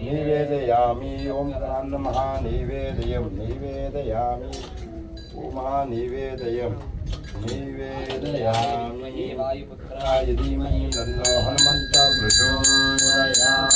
निवेदयामि ओम नमः निवेदयं निवेदयामि उमा निवेदयं निवेदयामि वायुपुत्राय धीमहि तन्नो हनुमन्तः प्रचोदयात्।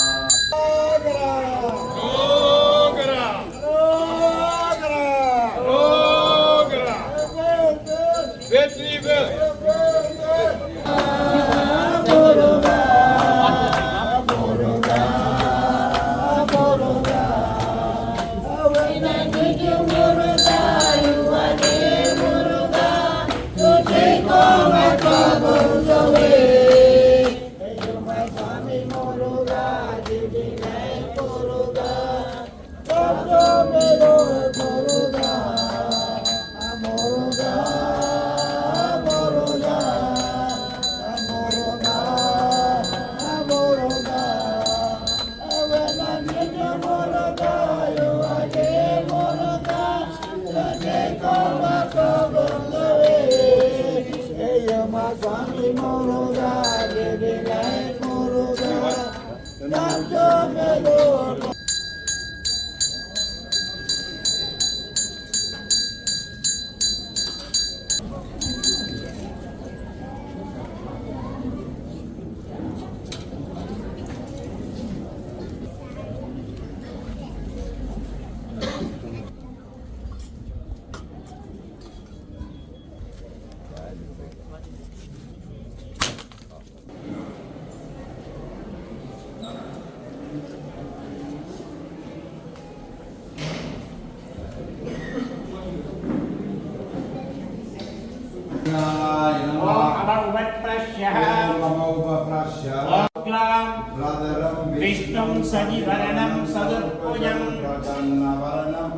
विष्णुं सजिवरणं सदुर्भुजं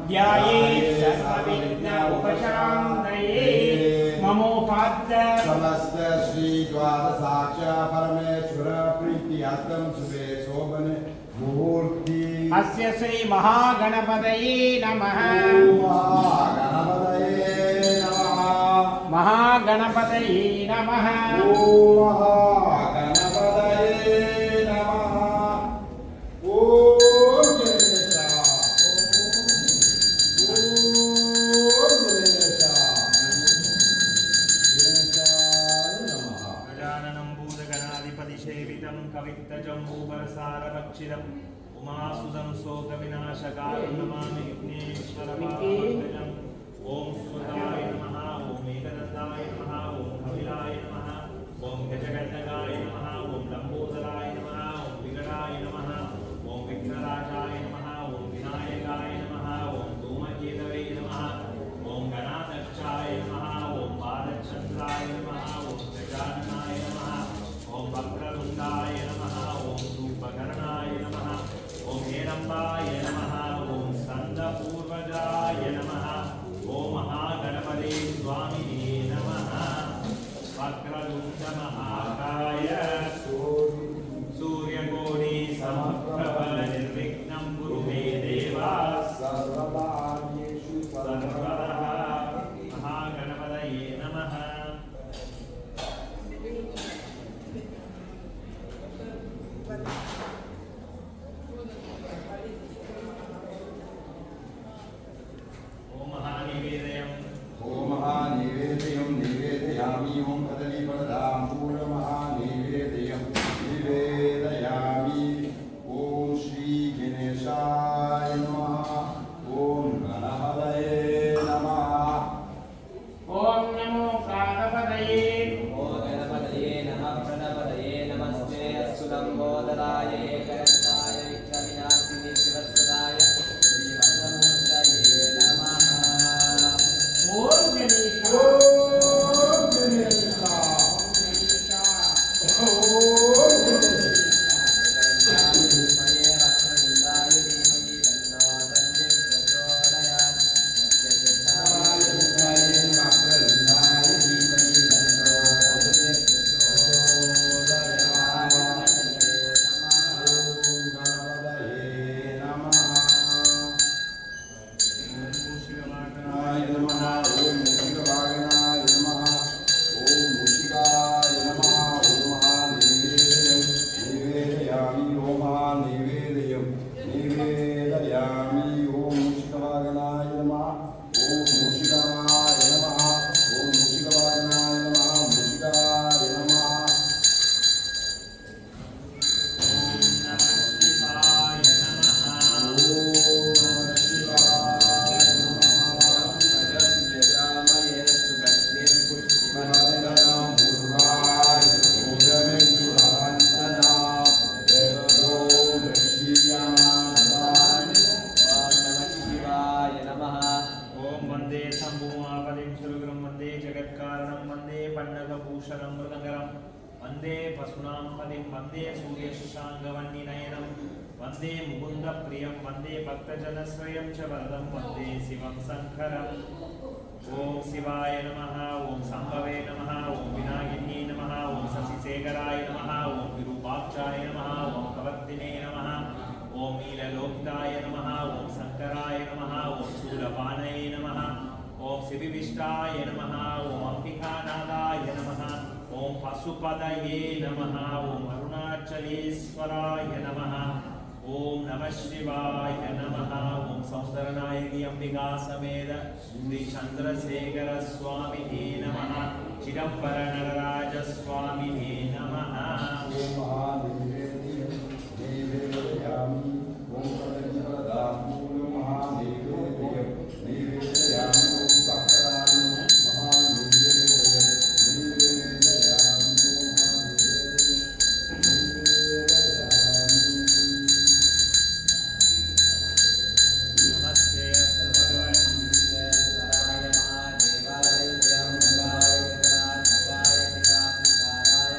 ध्यायेत् सर्वविघ्न उपशान्तये ममोपाद्य समस्त श्री द्वादशाख्या परमेश्वर प्रीत्यर्थं शुभे शोभने मुहूर्ति अस्य श्री महागणपतये नमः। महागणपतये नमः। सेवितं कवित्तजम्बूफलसारभक्षितम् उमासुतं शोकविनाशकालं नमामि विघ्नेश्वरपादपङ्कजम् ॐ सुमताय नमः ॐ एकदन्ताय नमः ॐ कपिलाय नमः ॐ गजगण्डकाय नमः ॐ लम्बोदराय नमः ॐ विकटाय नमः ॐ विघ्नराजाय नमः ॐ विनायकाय नमः ॐ धूमकेतवे नमः ॐ गणाध्यक्षाय नमः ॐ बालचन्द्राय नमः ॐ गजाननाय नमः ॐ वक्रतुण्डाय नमः ॐ धूपकर्णाय नमः ॐ हेरम्बाय नमः ॐ स्कन्दपूर्वजाय नमः ॐ महागणपते स्वामिने नमः वक्रतुण्डमहाकाय सूर्यकोटि समप्रभ निर्विघ्नं कुरु मे देव सर्वकार्येषु सर्वदा महागणपतये नमः ॐ महानिवेदयम् ॐ महानिवेदयं निवेदयामि ॐ कदलीफलदाम्बूलमहानिवेदयं निवेदयामि ॐ श्रीगणेशाय नमः ॐ गणपतये नमः ॐ नमो प्राणपतये ओ गणपतये नमः प्रणपतये नमस्ते अस्तु लम्बोदराय एकदन्ताय विघ्नविनाशिने शिवस्वदाय श्रीवरदमूर्तये नमः ॐ गणेशा ॐ गणेशा ॐ विमये वक्रतुण्डाय धीमहि तन्नो दन्ते प्रचोदयात् नत्यशेषाय वंदे पशूनां पतिं वंदे सूर्यशशाङ्गवन्निनयनं वंदे मुकुन्दप्रियं वंदे भक्तजनश्रयं च वरदं वंदे शिवं शङ्करम् ॐ शिवाय नमः ॐ शम्भवे नमः ॐ विनायिन्ये नमः ॐ शशिशेखराय नमः ॐ विरूपाक्षाय नमः ॐ कवर्तिने नमः ॐ नीललोकिताय नमः ॐ शङ्कराय नमः ॐ शूलपाणये नमः ॐ शिविविष्टाय नमः ॐ अम्बिकानाथाय नमः ॐ पशुपतये नमः ॐ अरुणाचलेश्वराय नमः ॐ नमः शिवाय नमः ॐ सौन्दरनायकी अंबिका समेत श्री चंद्रशेखर स्वामिने नमः चिदंबर नरराज स्वामिने नमः ॐ महानिवेदयं निवेदयामि ॐ कदलीफलदाम्बूलमहानिवेदयं निवेदयामि ॐ सक्रानं महानिवेदयं निवेदयामि नमस्ते भगवान् महादेवाय महादेवाय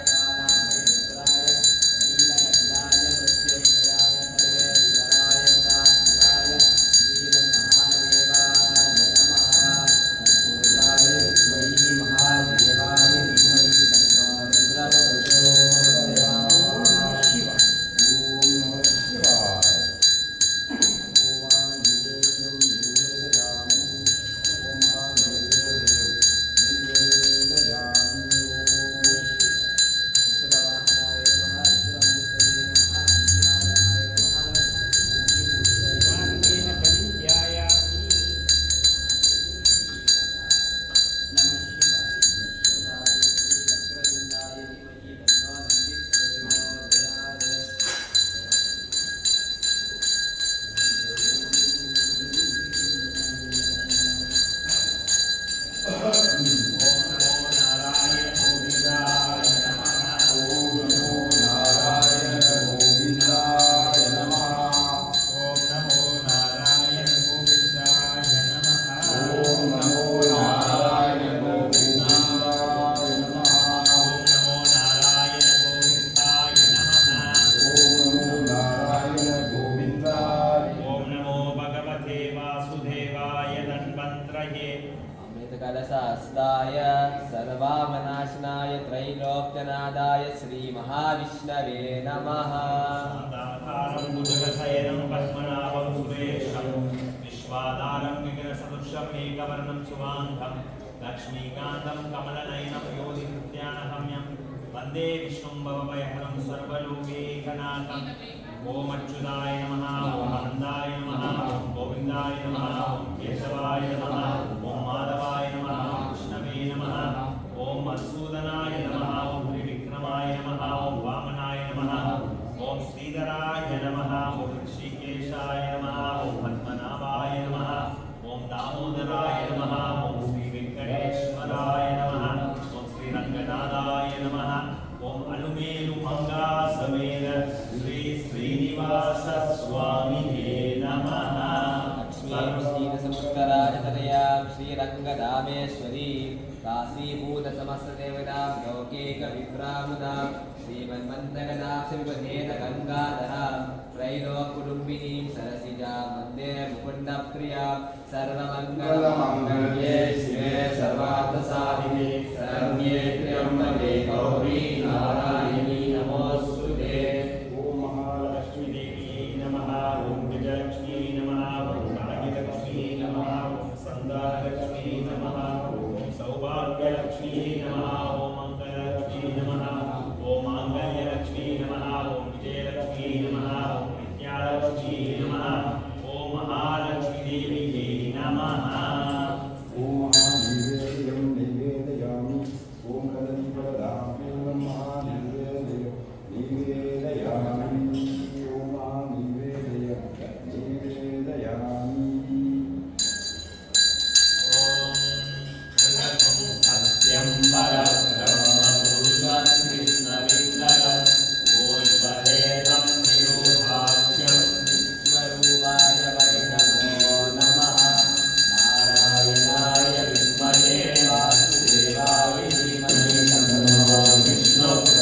त्रिलोक्यनादाय श्रीमहाविष्णवे नमः। शान्ताकारं भुजगशयनं पद्मनाभं सुरेशं विश्वाधारं गगनसदृशं मेघवर्णं शुभाङ्गं लक्ष्मीकान्तं कमलनयनं योगिनित्यानगम्यं वन्दे विष्णुं भवभयहरं सर्वलोकैकनाथम्। ओम अच्युताय नमः, ओम आनन्दाय नमः, ओम गोविन्दाय नमः, ओम केशवाय नमः, ओम माधवाय नमः, ओम विष्णवे नमः, ओम मधुसूदनाय नमः, ओम त्रिविक्रमाय नमः, ओम वामनाय नमः, ओम श्रीधराय नमः, ओम ऋषिकेशाय नमः, ओम पद्मनाभाय नमः, ओम दामोदराय नमः, ओम श्री वेंकटेश्वराय नमः, ओम श्रीरंगनाथाय नमः, ओम अलुमेलु मंगा समेत श्री श्रीनिवास स्वामिने नमः। क्षीरसमुत्तराजतनयां श्रीरङ्गधामेश्वरी काशीभूतसमस्तदेवतां लौकिकविभ्रामुदां श्रीमन्मन्दगणाक्षविपथेन गङ्गाधरां त्रैलोककुटुम्बिनीं सरसिजां वन्दे मुकुन्दप्रियां सर्वमङ्गलमङ्गल्ये शिवे सर्वार्थसाधिके शरण्ये त्र्यम्बके गौरी नारायणी नमोऽस्तुते। ओम महालक्ष्मी देवी नमः, ओम विजयलक्ष्मी नमः, ओम भाग्यलक्ष्मी नमः, ओम संदालक्ष्मी नमः, ओम सौभाग्यलक्ष्मी नमः, ओम मंगललक्ष्मी नमः, ओम मांगल्यलक्ष्मी नमः, ओम विजयलक्ष्मी नमः, ओम विद्यालक्ष्मी नमः, ओम महालक्ष्मी देवी नमः। ओम महानिवेद्यं निवेदयामि ओम कदलीफलदां महानिवेद्यं निवेदयामि ओम महानिवेद्यं निवेदयामि। सत्यं परब्रह्म कृष्णलिङ्गम् ओश्वरेदं निरोधाख्यं स्वरूपाय वै नमो नमः। नारायणाय विद्महे वासुदेवाय धीमहि तन्नो विष्णुः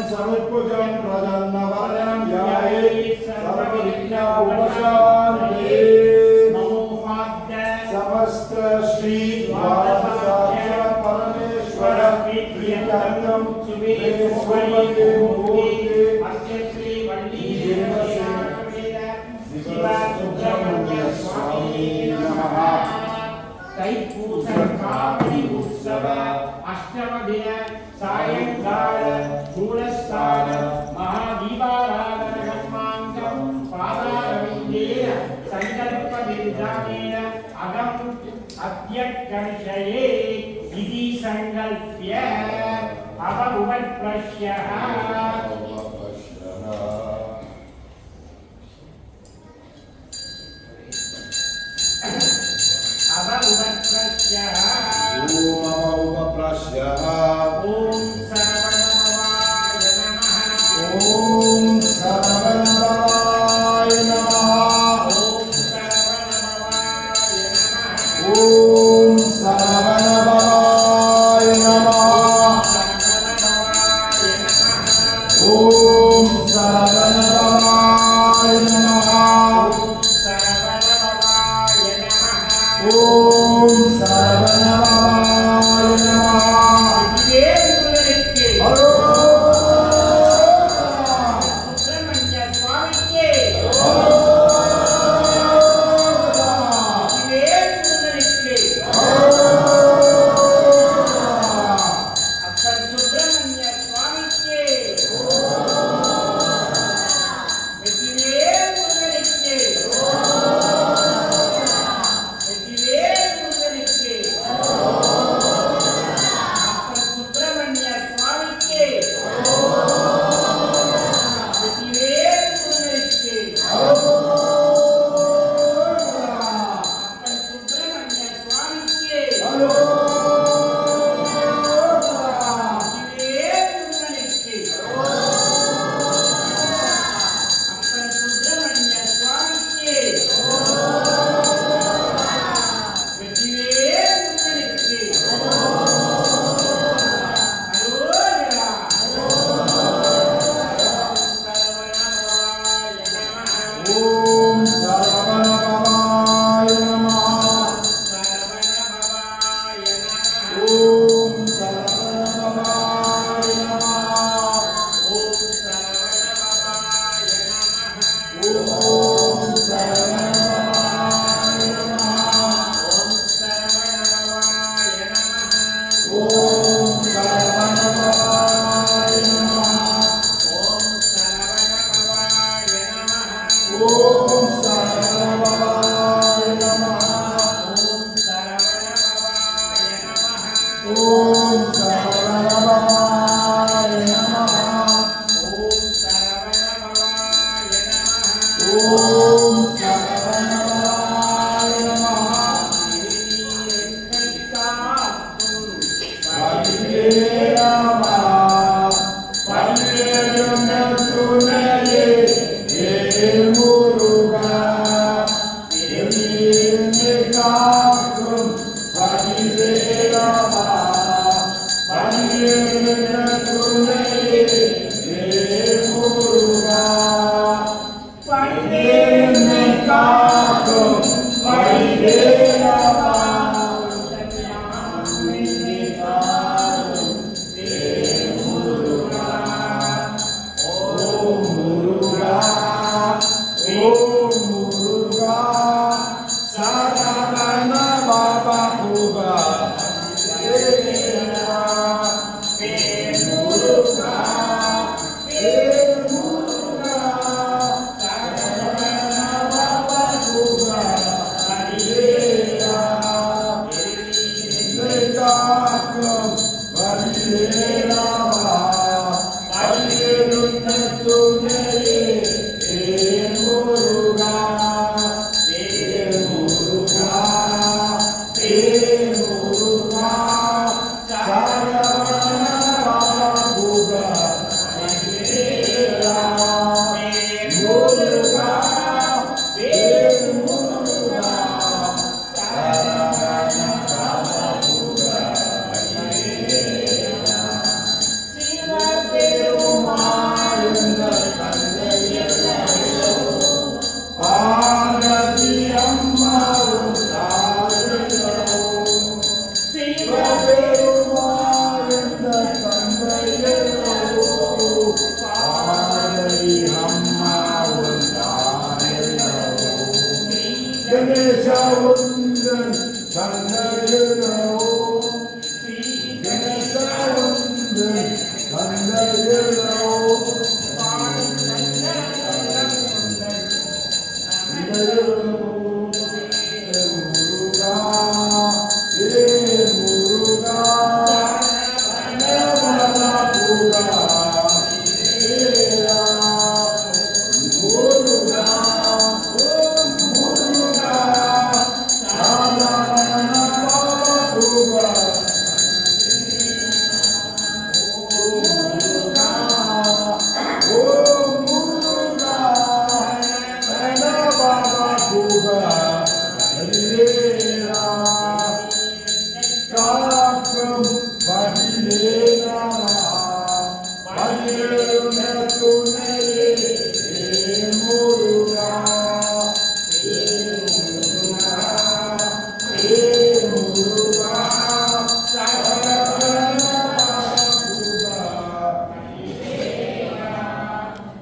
समुत्पुजं प्रजन्मवरं ध्याये सर्वविघ्न उपशान्तये समस्त श्री द्वादशाक्षर परमेश्वर प्रियतम सुमेश्वरी मूर्ति श्री वल्ली शिवा सुब्रह्मण्य स्वामी नमः तैपूसं कावड़ी उत्सव अष्टम दिन सायंकाल धूलस्नान महादीपाराधन कर्मांगं पादारविन्देन संकल्प विधानेन अगम अद्यकर्षये इति संकल्प्य अपउपप्रश्यः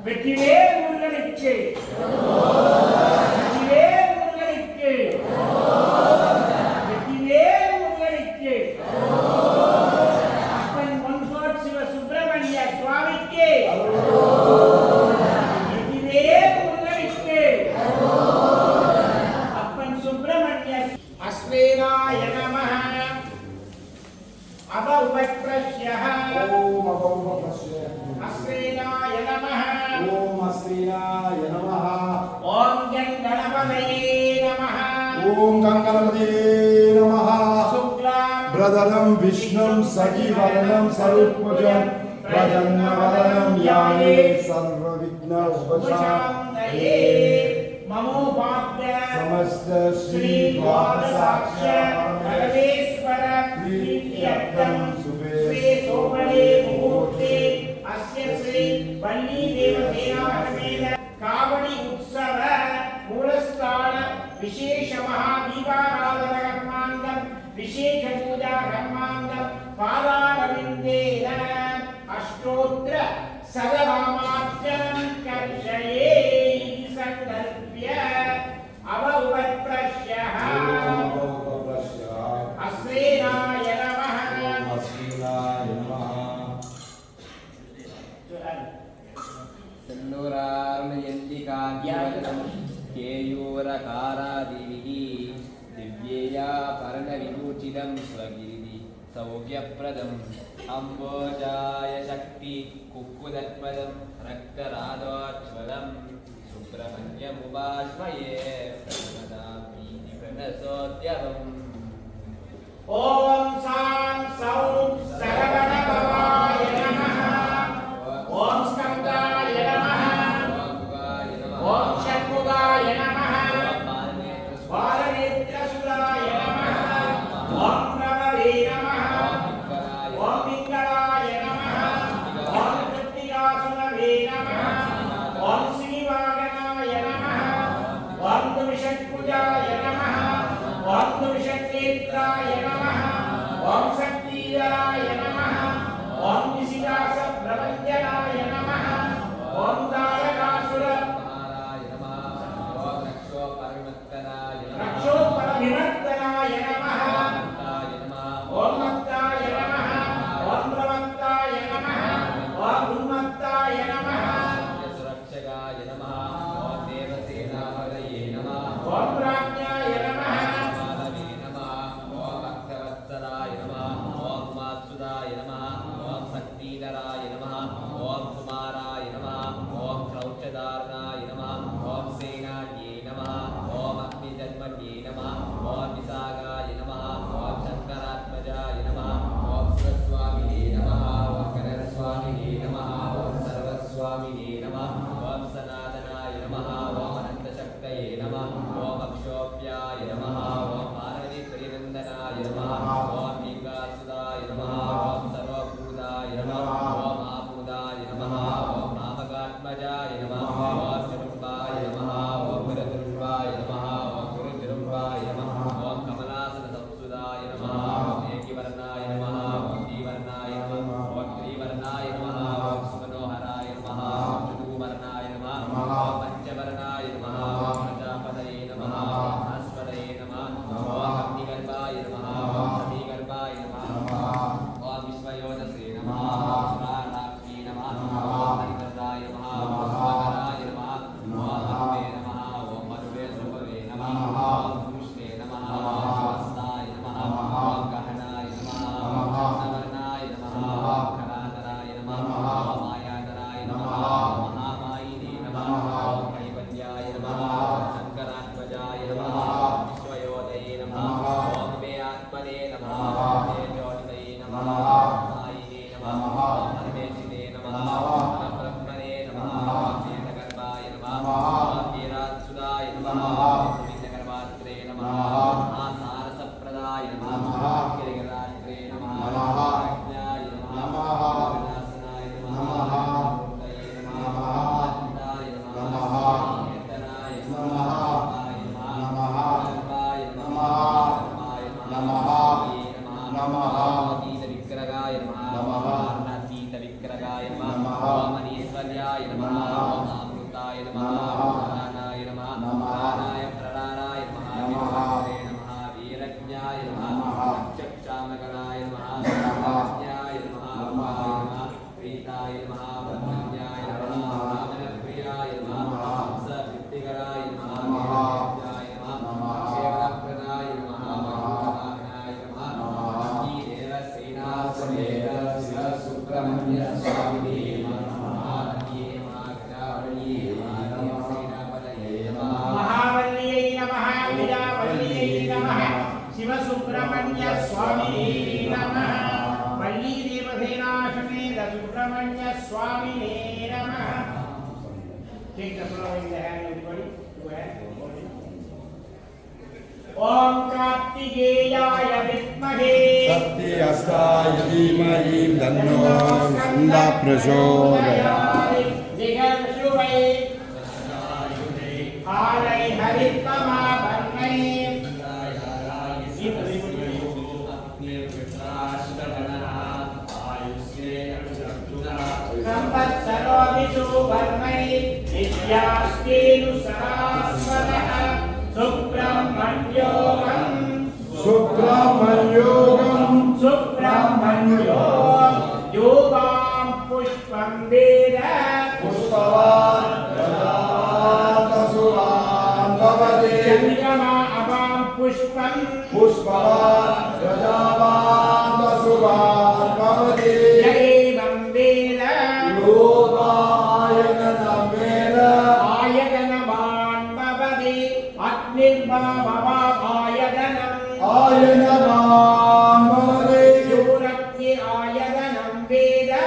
வெற்றிவேல் முருகனுக்கு வெற்றிவேல் முருகனுக்கு வெற்றிவேல் முருகனுக்கு அப்பன் ஒன்சோட் சிவ சுப்பிரமணிய சுவாமிக்கு வெற்றிவேல் முருகனுக்கு அப்பன் சுப்பிரமணிய அஸ்வேனாய நமः அபௌபக்ரஷ்யः ஓம் அபௌபக்ரஷ்ய அஸ்வேனாய நமः ஓம் அஸ்ரீனாய நமः ஓம் கணபதயே நமः ஓம் கங்கணபதியே நமः சுக்லாம் பிரதரம் விஷ்ணும் சஜீவரணம் சருத்புஜம் பிரஜன்னவரணம் யாயே சர்வ விக்ன உபசாந்தயே மமோபாத்ய समस्त श्री द्वादशाक्ष परमेश्वर प्रीत्यर्थं श्री सोमणे मुहूर्ते अस्य श्री वल्ली देवसेनासमेत कावडी उत्सव मूलस्थान विशेष महादीपाराधन कर्मांगं विशेष पूजा कर्मांगं पादारविन्देन अष्टोत्तर सदरामार्चनं कर्षये संकल्प्य अवउपप्रश्यः अश्वेनाय नमः செல்லூரார்ணயந்திகாத்யவதனம் கேயூரகாராதிவிः திவ்யேயா பரணவிभूषितं स्वगिरिदि सौख्यप्रदम् अम्बोजाय शक्ति कुक्कुदत्पदं रक्तरादोज्ज्वलं सुब्रह्मण्यमुपाश्रये प्रणमदामीति प्रणसोद्यवम् ओम सां सौं सरवणभवाय नमः ओम स्कन्दाय नमः ओम षण्मुखाय नमः बालनेत्रसुताय नमः ओम प्रभवे नमः ओम पिङ्गलाय नमः ओम कृत्तिकासुरवे नमः ओम श्रीवागनाय नमः ओम द्विषट्भुजाय नमः ओम द्विषट्नेत्राय नमः ओम शक्तिधराय नमः ओम विशिखासप्रभञ्जनाय नमः ओम दायकासुर रक्षोपरविमर्दनाय नमः ओम मत्ताय नमः ओम प्रमत्ताय नमः ओम उन्मत्ताय नमः सुरक्षकाय नमः ओम देवसेनापतये नमः ओम प्राज्ञाय नमः माधवे नमः ओम भक्तवत्सलाय नमः ओम मात्सुदाय नमः ओम शक्तिधराय नमः ओम कुमाराय नमः ओम क्रौचधारणाय नमः ओम सेनान्ये नमः ओम अग्निजन्मन्ये नमः ओम विशाखाय नमः ओम शङ्करात्मजाय नमः ओम सुरस्वामिने नमः ओम कनरस्वामिने नमः ओम सर्वस्वामिने नमः ओम सनातनाय नमः ओम अनन्तशक्तये नमः ओम अक्षोभ्याय नमः ओम पार्वतीप्रियनन्दनाय नमः ओम लिङ्गासुदाय नमः ओम सर्वभूताय नमः ओम आभूताय नमः ओम मामकात्मजाय नमः ओम चरुम्बाय नमः ओम गुरुतुम्बाय नमः ओम गुरुतिरुम्बाय नमः ओम कमलासनसंसुदाय नमः ओम एकिवर्णाय नमः ओम द्विवर्णाय नमः ओम त्रिवर्णाय नमः ओम सुमनोहराय नमः ओम चतुर्वर्णाय नमः ओम पञ्चवर्णाय नमः ओम प्रजापतये नमः ओम भास्वरये नमः ओम अग्निगर्भाय नमः ओम शमीगर्भाय नमः ओम विश्वयोजसे नमः ओम सुरारात्रि नमः ओम हरिप्रदाय नमः ओम स्वकराय नमः ओम मरुवे नमः ओम मरुवे सुभवे नमः ओम पुरुषे नमः ओम वस्ताय नमः ओम गहनाय नमः ओम रत्नवर्णाय नमः ओम कलाधराय नमः ओम मायाधराय नमः ओम महामायिने नमः ओम कैवल्याय नमः ओम शङ्करात्मजाय नमः ओम विश्वयोदये नमः ओम मे आत्मने नमः ओम तेजोनिधये नमः ओम मायिने नमः ओम परमेशिने नमः ओम परब्रह्मणे नमः ओम वेदगर्भाय नमः ओम वीरात्सुदाय नमः ओम पुण्यगर्भात्रे नमः ओम आसारसप्रदाय नमः ओम गिरिगरात्रे नमः ओम प्राज्ञाय नमः ओम विनाशनाय नमः ओम मूर्तये नमः ओम आनन्दाय नमः ओम कीर्तनाय नमः ओम गर्भाय नमः धर्माय नमः नमः अतीतविग्रहाय नमः अतीतविग्रहाय नमः ओम अनीश्वर्याय नमः ओम प्राणाय नमः प्राणाय प्रणानाय नमः नमः वीरज्ञाय नमः चक्षामगणाय नमः ज्ञाय नमः प्रीताय नमः वरज्ञाय नमः रामप्रियाय नमः हंसवित्तिकराय नमः ज्ञाय नमः क्षेमप्रदाय नमः महागणाय नमः देव सेनासमेत शिव सुब्रह्मण्य स्वामिने नमः ये महागणावल्ये नमः सेनापतये नमः महावल्यै नमः विद्यावल्यै नमः शिवसुब्रह्मण्य स्वामिने नमः वल्ली देवसेना समेत सुब्रह्मण्य स्वामिने नमः. Take the flower in the hand, everybody. Go ahead. Om Kartikeyaaya Vidmahe सत्यहस्ताय धीमहि तन्नो नन्दः प्रचोदयात्. Jigarshuvai Harai Haritama Varnai Samvatsaro Visu Varnai Nityasteenu Sarasvatah Subramanyogam सुब्रह्मण्योगं Subramanyogam Yogam Pushpam Veda पुष्पवान् प्रजापतिसुवान् भवति. Chandrama Avam Pushpam पुष्पवान् प्रजापतिसुवान् भवति. Yavam Veda लोकायतनं वेद Ayatanavan Bhavati Atnirbhava Ayatanam आयनवान् भवति. Yurakti Ayatanam Veda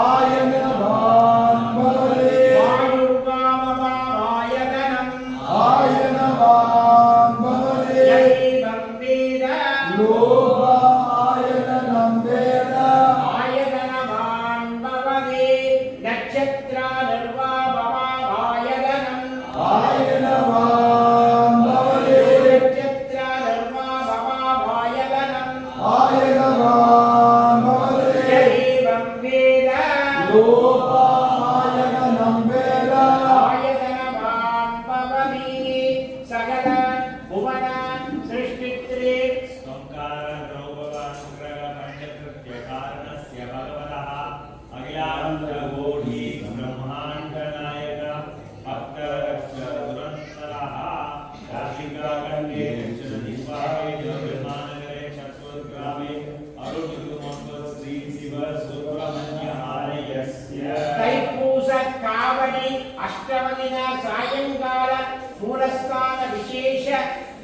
आयनवान् भवति. Vayurvamava Ayatanam आयनवान् भवति. Yavam Veda लोकायतनं वेद Ayatanavan Bhavati Nakshatra Nirvava Ayatanam आयनवान् भवति. Nakshatra Nirvava Ayatanam आयनवान् भवति. Yavam Veda लोकायतनं वेद आयतनवान् भवति सकल भुवन सृष्टित्रे संकार द्रौपवान् कारणस्य भगवतः अखिलाण्डकोटि ब्रह्माण्डनायक भक्तरक्ष दुरन्तरः कार्तिकाखण्डे दक्षिणदिग्भागे ज्योतिर्मानगरे चतुर्ग्रामे अरुणिकुमार श्री शिव सुब्रह्मण्य आलयस्य तैपूस कावणि अष्टमदिन सायंकाल मूलस्थान विशेष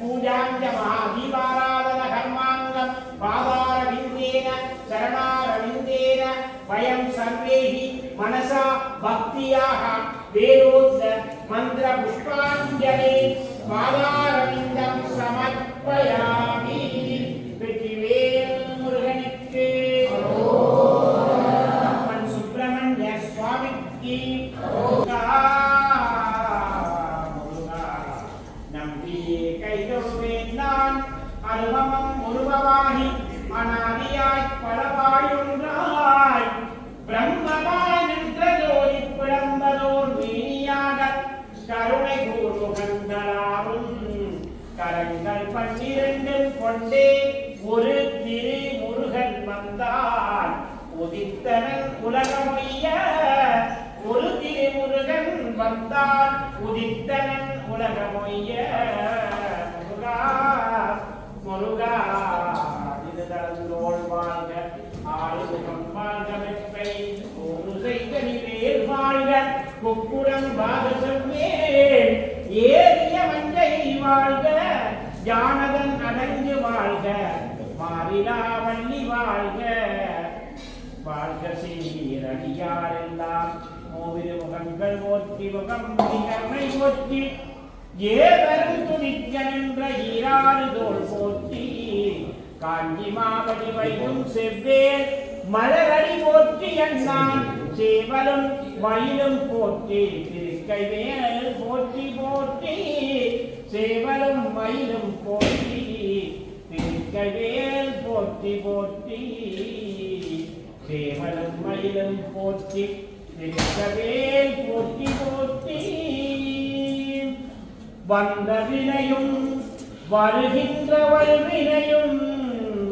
पूजां च महादीपाराधन कर्माङ्गं पादारविन्देन चरणारविन्देन वयं सर्वे मनसा भक्त्याः वेदोक्त मंत्र पुष्पाञ्जलि पादारविन्दं समर्पयामि. வெற்றிவேல் முருகனுக்கு அம்மன் சுப்பிரமணிய சுவாமிக்கு முருகா நம்பியே கைதொழுவேன் நான் அனுபவம் உருவமாகி அனாதியாய் பலவாயுன்றாய் பிரம்மமாய் நின்ற ஜோதி பிளம்பதோர் மேனியாக கருணை கூறுகங்களாரும் கரங்கள் 12 கொண்டே ஒரு திரு முருகன் வந்தான் உதித்தனன் உலகமொய்ய ஒரு திரு முருகன் வந்தான் உதித்தனன் உலகமொய்ய. முருகா முருகா இது தளந்தோள் வாழ்க ஆளுமுகம் வாழ்க வெப்பை ஒரு செய்தனி வேல் வாழ்க கொக்குடன் பாதசம்வேல் ஏறிய மஞ்சை வாழ்க ஜானதன் அடங்கு வாழ்க மாறிலா வள்ளி வாழ்க வாழ்க சீரடியாரெல்லாம் மூவிரு முகங்கள் ஓற்றி முகம் கருணை ஓற்றி ஏவரும் துணிக்க நின்ற ஈராறு தோல் போற்றி காஞ்சி மாவடி வைகும் செவ்வேல் மலரடி போற்றி என்னான் சேவலும் மயிலும் போற்றி திருக்கைவேல் போற்றி போற்றி சேவலும் மயிலும் போற்றி திருக்கைவேல் போற்றி போற்றி சேவலும் மயிலும் போற்றி திருக்கவேல் போற்றி போற்றி. வந்த வினையும் வருகின்ற வல்வினையும்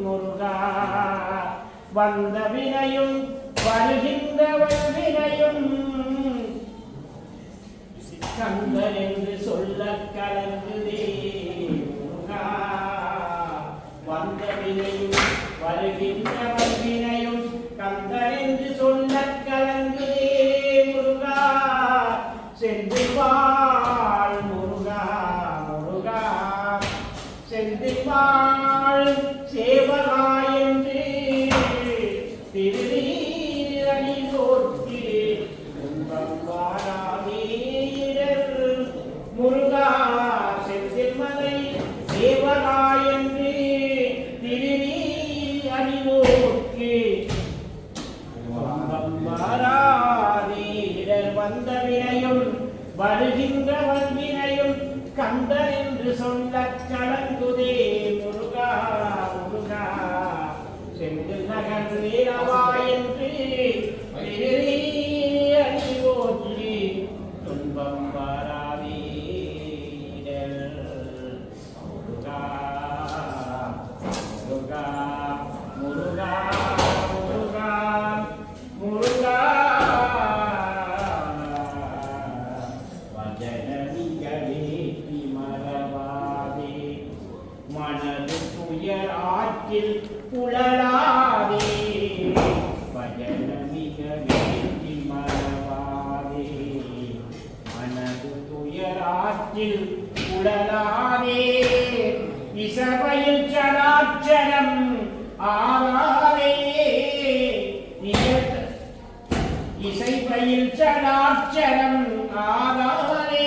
முருகா வந்த வினையும் வருகின்ற வல்வினையும் கந்தன் என்று சொல்ல கலங்குதே முருகா வந்த வினையும் வருகின்ற வல்வினையும் கந்தன் என்று சொல்ல கலங்குதே முருகா செந்தில் வாழ் முருகா முருகா செந்தில் வாழ் சேவகா என்று திருநீரணி போற்றி துன்பம் வாராதே முருகா செந்தில் மலை சேவகா என்று திருநீரணி போற்றி வந்த வினையும் வருகின்ற வல்வினையும் கந்தன் என்று சொல்ல கலங்குதே முருகா முருகா செந்தில் நகர் வீரவா என்று அடி போற்றி துன்பம் வராதே முருகா முருகா முருகா முருகா முருகா மனது துயர் ஆற்றில் புலலாதே பஜன மிக வேண்டி மறவாதே மனது துயர் ஆற்றில் புலலாதே இசபையில் சடாட்சரம் ஆராதே இசைப்பையில் சடாட்சரம் ஆராதே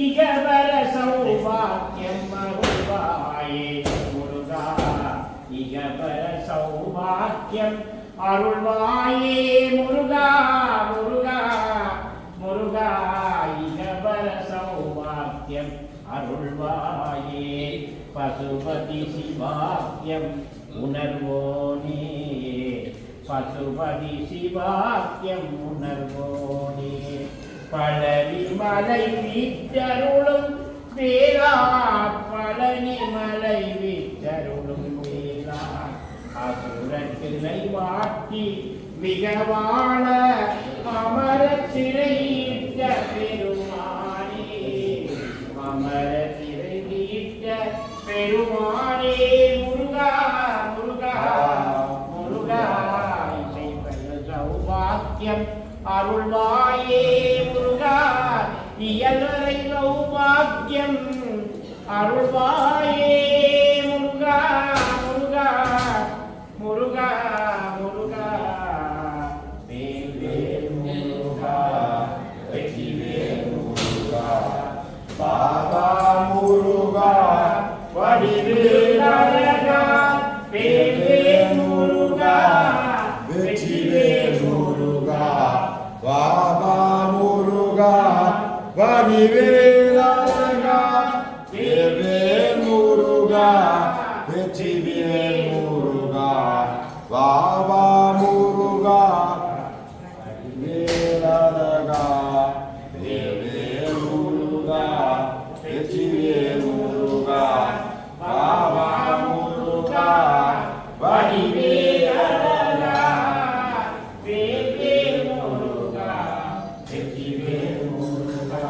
இகவர சௌபாக்கியம் அருள்வாயே முருகா இகவர சௌபாக்கியம் அருள்வாயே முருகா முருகா முருகா இகவர சௌபாக்கியம் அருள்வாயே பசுபதி சிவாக்கியம் உணர்வோனே பசுபதி சிவாக்கியம் உணர்வோனே பழனி மலை வீட்டருளும் வேளா பழனி மலை வீட்டருளும் வேளா அசுரத்தினை வாட்டி மிகவான அமர சிறையிட்ட பெருமானே அமர சிறையிட்ட பெருமானே முருகா முருகா முருகா இசைப்பல்ல சௌபாக்கியம் அருள்வாயே முருகா இயல்வரை சௌபாக்கியம் அருள்வாயே முருகா முருகா முருகா முருகா வேல் வேல் முருகா வெற்றி வேல் முருகா பாபா முருகா வடிவேல் அழகா வேல் வேல் முருகா வெற்றிவேல் முருகா பாபா முருகா வடிவேல் அழகா வேல் முருகா வெற்றிவேல் முருகா பாபா முருகா வடிவேல் அழகா வேல் முருகா வெற்றிவேல் முருகா பாபா முருகா வடிவேல் அழகா வேல் வேல் முருகா வெற்றிவேல் முருகா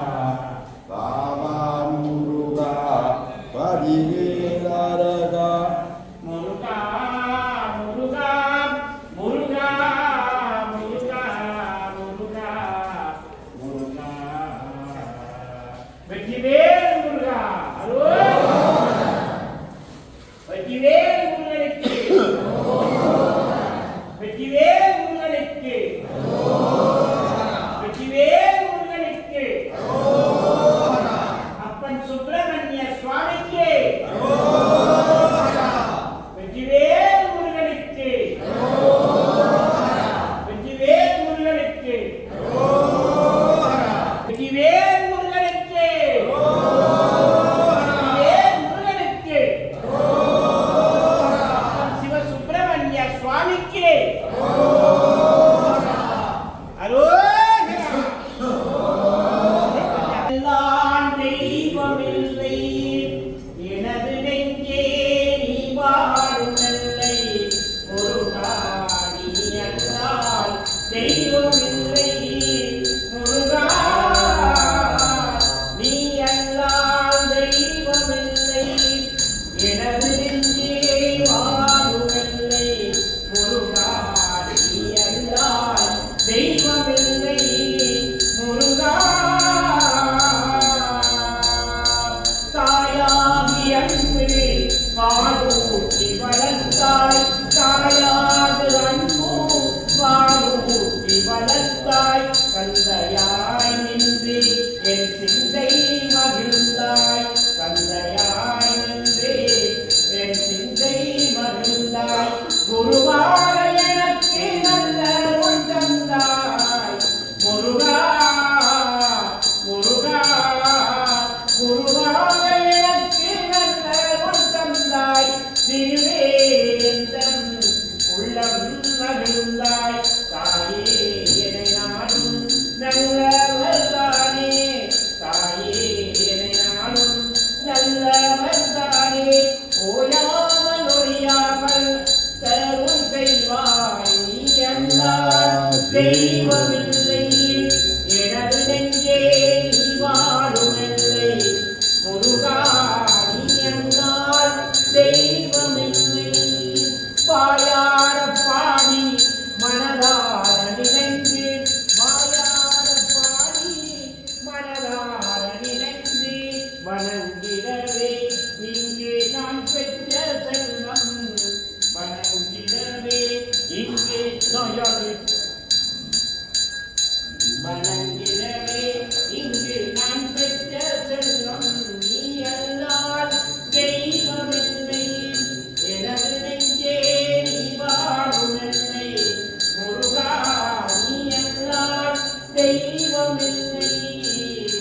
தெய்வமில்லை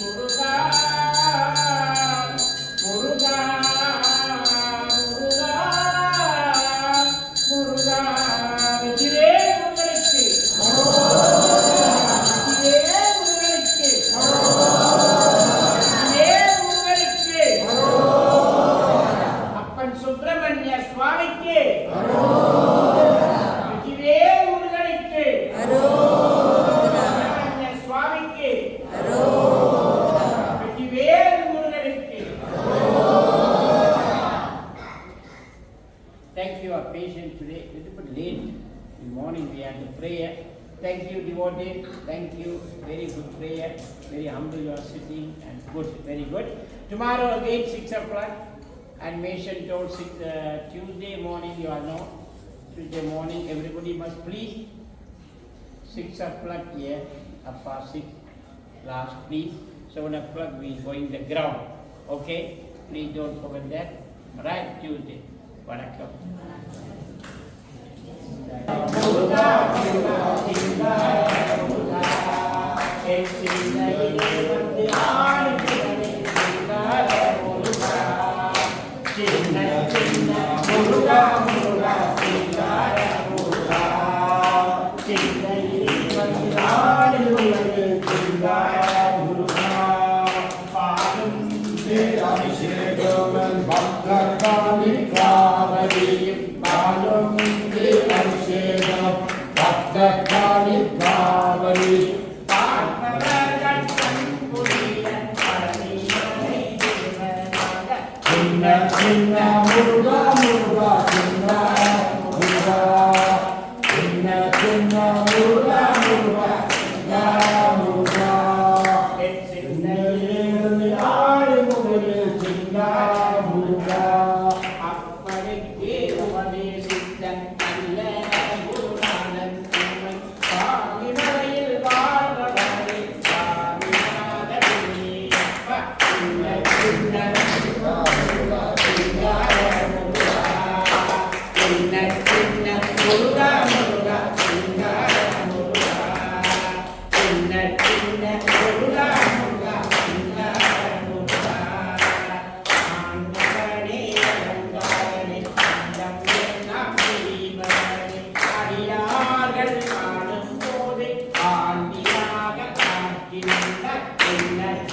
முருகா முருகா முருகா முருகா வெற்றிவே முருகனுக்கு வெற்றிவே முருகனுக்கு வெற்றிவே முருகனுக்கு அப்பன் சுப்பிரமணிய சுவாமிக்கு வெற்றிவே முருகனுக்கு சுப்பிரமணிய சுவாமிக்கு வெற்றிவே முருகனுக்கு. Thank you, our patient today. A little bit late in the morning we had the prayer. Thank you, devotee. Thank you. Very good prayer. Very humble you are sitting and good, very good. Tomorrow again 6 o'clock. Animation told Tuesday morning you all know. Tuesday morning everybody must please 6 o'clock here, up past 6 last please. 7 o'clock we going the ground. Okay? Please don't forget that. Right, Tuesday. Vanakkam. Muruga, Muruga, Muruga, Muruga, Muruga, Amen.